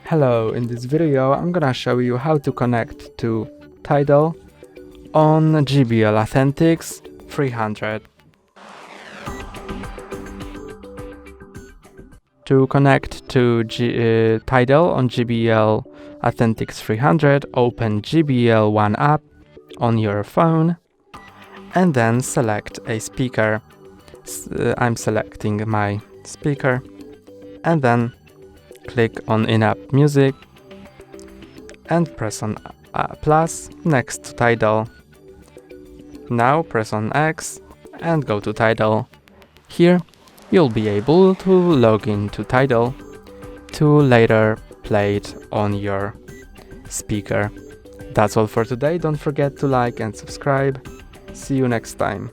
Hello, in this video I'm gonna show you how to connect to Tidal on JBL Authentics 300. To connect to Tidal on JBL Authentics 300, open JBL One app on your phone and then select a speaker. I'm selecting my speaker and then click on in-app music and press on plus next to Tidal. Now press on X and go to Tidal. Here you'll be able to log into Tidal to later play it on your speaker. That's all for today. Don't forget to like and subscribe. See you next time.